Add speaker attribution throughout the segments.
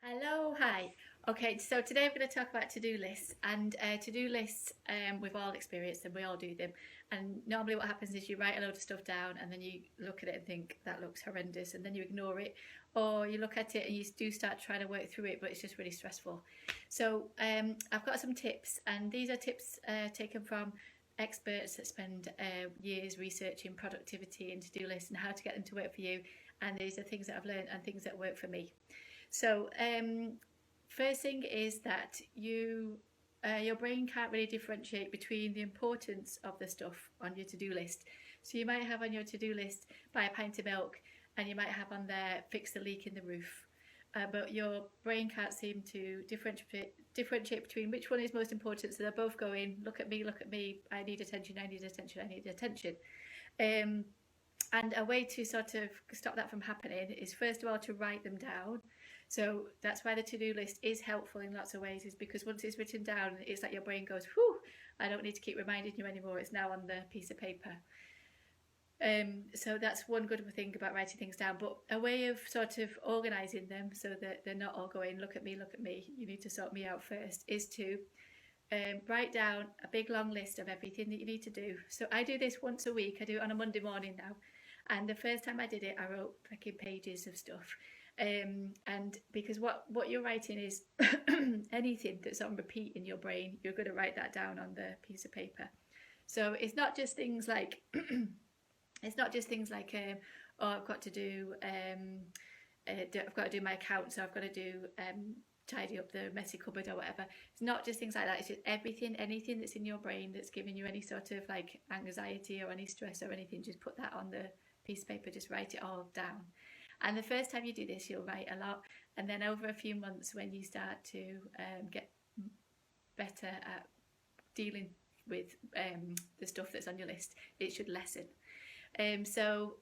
Speaker 1: Hello, hi. Okay, so today I'm going to talk about to-do lists. And to-do lists, we've all experienced them, we all do them. And normally what happens is you write a load of stuff down and then you look at it and think that looks horrendous and then you ignore it. Or you look at it and you do start trying to work through it, but it's just really stressful. So I've got some tips, and these are tips taken from experts that spend years researching productivity and to-do lists and how to get them to work for you. And these are things that I've learned and things that work for me. So, first thing is that your brain can't really differentiate between the importance of the stuff on your to-do list. So you might have on your to-do list buy a pint of milk, and you might have on there fix the leak in the roof. But your brain can't seem to differentiate between which one is most important. So they're both going, look at me, I need attention, I need attention, I need attention. Um, and a way to sort of stop that from happening is, first of all, to write them down. So that's why the to-do list is helpful in lots of ways, is because once it's written down, it's like your brain goes, whew, I don't need to keep reminding you anymore. It's now on the piece of paper. So that's one good thing about writing things down. But a way of sort of organising them so that they're not all going, look at me, you need to sort me out first, is to write down a big long list of everything that you need to do. So I do this once a week. I do it on a Monday morning now. And the first time I did it, I wrote freaking pages of stuff. And because what you're writing is anything that's on repeat in your brain, you're going to write that down on the piece of paper. So it's not just things like oh, I've got to do I've got to do my account, so I've got to do tidy up the messy cupboard or whatever. It's not just things like that. It's just anything that's in your brain that's giving you any sort of like anxiety or any stress or anything. Just put that on the piece of paper. Just write it all down. And the first time you do this, you'll write a lot, and then over a few months, when you start to get better at dealing with the stuff that's on your list, it should lessen. So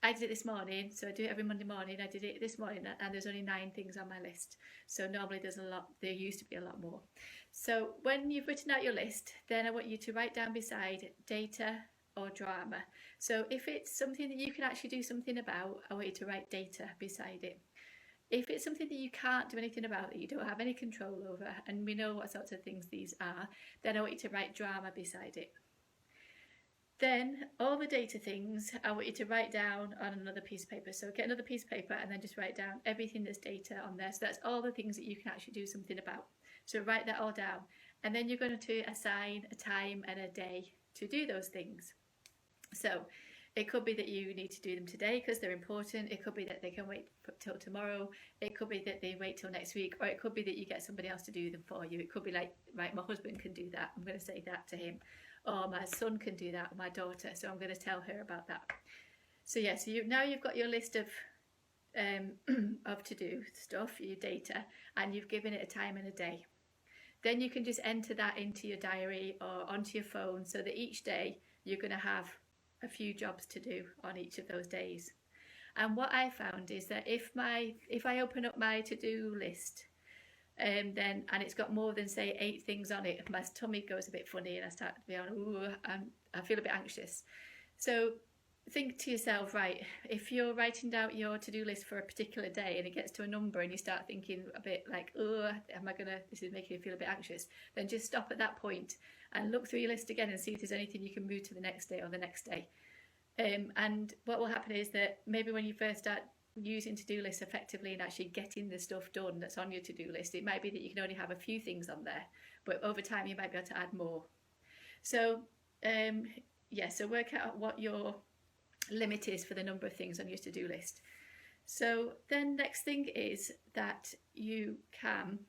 Speaker 1: I did it this morning, so I do it every Monday morning. I did it this morning, and there's only 9 things on my list. So normally there's a lot, there used to be a lot more. So when you've written out your list, then I want you to write down beside data or drama. So if it's something that you can actually do something about, I want you to write data beside it. If it's something that you can't do anything about, that you don't have any control over, and we know what sorts of things these are, then I want you to write drama beside it. Then all the data things, I want you to write down on another piece of paper. So get another piece of paper and then just write down everything that's data on there. So that's all the things that you can actually do something about. So write that all down. And then you're going to assign a time and a day to do those things. So it could be that you need to do them today because they're important. It could be that they can wait till tomorrow. It could be that they wait till next week. Or it could be that you get somebody else to do them for you. It could be like, right, my husband can do that. I'm going to say that to him. Or my son can do that, or my daughter. So I'm going to tell her about that. So yeah, so now you've got your list of to-do stuff, your data, and you've given it a time and a day. Then you can just enter that into your diary or onto your phone, so that each day you're going to have a few jobs to do on each of those days. And what I found is that if I open up my to-do list, and it's got more than say 8 things on it, my tummy goes a bit funny and I start to be on, I feel a bit anxious. So think to yourself, right, if you're writing down your to-do list for a particular day and it gets to a number and you start thinking a bit like, oh, this is making me feel a bit anxious, then just stop at that point and look through your list again and see if there's anything you can move to the next day or the next day. And what will happen is that maybe when you first start using to-do lists effectively and actually getting the stuff done that's on your to-do list, it might be that you can only have a few things on there, but over time you might be able to add more. So so work out what your limit is for the number of things on your to-do list. So then next thing is that you can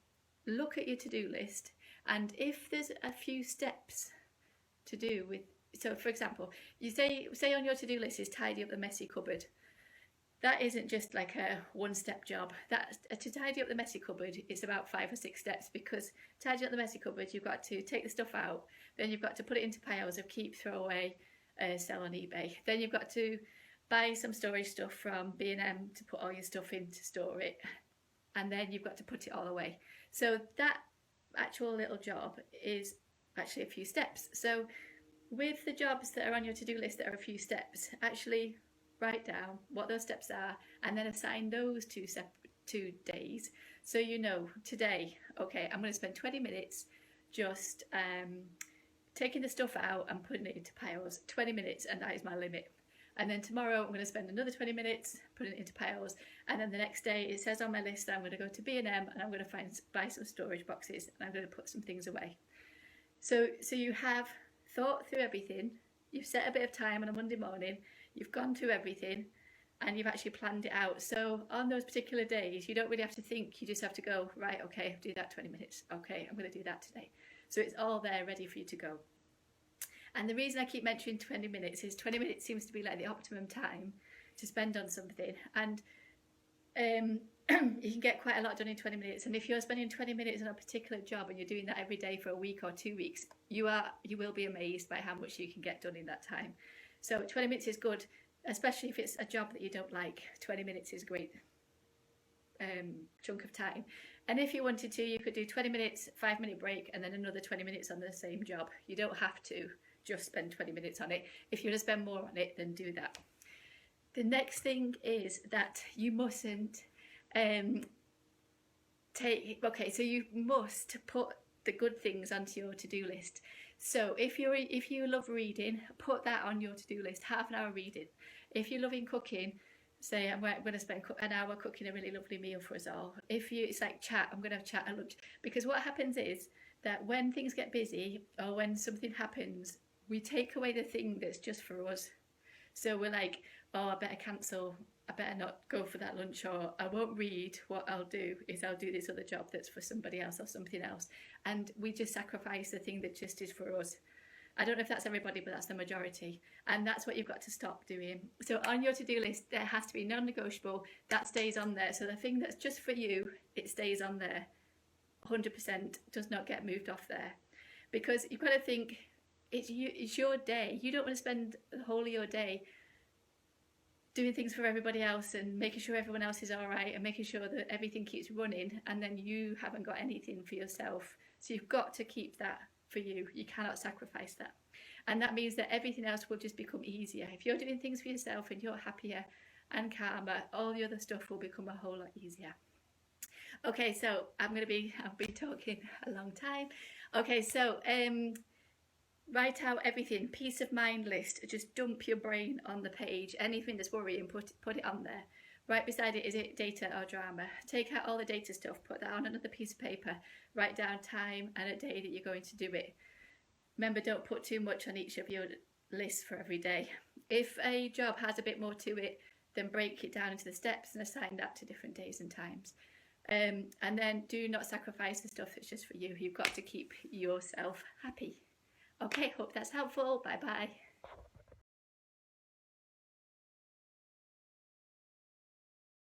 Speaker 1: look at your to-do list, and if there's a few steps to do with, so for example, you say on your to-do list is tidy up the messy cupboard. That isn't just like a one-step job. That to tidy up the messy cupboard, it's about 5 or 6 steps, because tidy up the messy cupboard, you've got to take the stuff out, then you've got to put it into piles of keep, throw away, sell on eBay. Then you've got to buy some storage stuff from B&M to put all your stuff in to store it, and then you've got to put it all away. So that actual little job is actually a few steps. So with the jobs that are on your to-do list that are a few steps, actually write down what those steps are and then assign those 2 days. So you know, today, okay, I'm going to spend 20 minutes just taking the stuff out and putting it into piles. 20 minutes, and that is my limit. And then tomorrow I'm going to spend another 20 minutes putting it into piles. And then the next day it says on my list that I'm going to go to B&M and I'm going to buy some storage boxes and I'm going to put some things away. So you have thought through everything. You've set a bit of time on a Monday morning. You've gone through everything and you've actually planned it out. So on those particular days, you don't really have to think. You just have to go, right, okay, I'll do that 20 minutes. Okay, I'm going to do that today. So it's all there ready for you to go. And the reason I keep mentioning 20 minutes is 20 minutes seems to be like the optimum time to spend on something. And you can get quite a lot done in 20 minutes. And if you're spending 20 minutes on a particular job and you're doing that every day for a week or 2 weeks, you will be amazed by how much you can get done in that time. So 20 minutes is good, especially if it's a job that you don't like. 20 minutes is a great chunk of time. And if you wanted to, you could do 20 minutes, 5-minute break, and then another 20 minutes on the same job. You don't have to just spend 20 minutes on it. If you want to spend more on it, then do that. The next thing is that you mustn't so you must put the good things onto your to-do list. So if you love reading, put that on your to-do list, half an hour reading. If you're loving cooking, say I'm going to spend an hour cooking a really lovely meal for us all. It's like chat, I'm going to have chat at lunch. Because what happens is that when things get busy or when something happens, we take away the thing that's just for us. So we're like, oh, I better cancel, I better not go for that lunch, or I won't read. What I'll do is I'll do this other job that's for somebody else or something else. And we just sacrifice the thing that just is for us. I don't know if that's everybody, but that's the majority. And that's what you've got to stop doing. So on your to-do list, there has to be non-negotiable. That stays on there. So the thing that's just for you, it stays on there. 100% does not get moved off there. Because you've got to think, it's your day. You don't want to spend the whole of your day doing things for everybody else and making sure everyone else is all right and making sure that everything keeps running, and then you haven't got anything for yourself. So you've got to keep that for you. You cannot sacrifice that. And that means that everything else will just become easier. If you're doing things for yourself and you're happier and calmer, all the other stuff will become a whole lot easier. Okay, so I've been talking a long time. Okay, so write out everything, peace of mind list. Just dump your brain on the page. Anything that's worrying, put it on there. Right beside it, is it data or drama? Take out all the data stuff, put that on another piece of paper. Write down time and a day that you're going to do it. Remember, don't put too much on each of your lists for every day. If a job has a bit more to it, then break it down into the steps and assign that to different days and times. And then do not sacrifice the stuff that's just for you. You've got to keep yourself happy. Okay, hope that's helpful. Bye bye.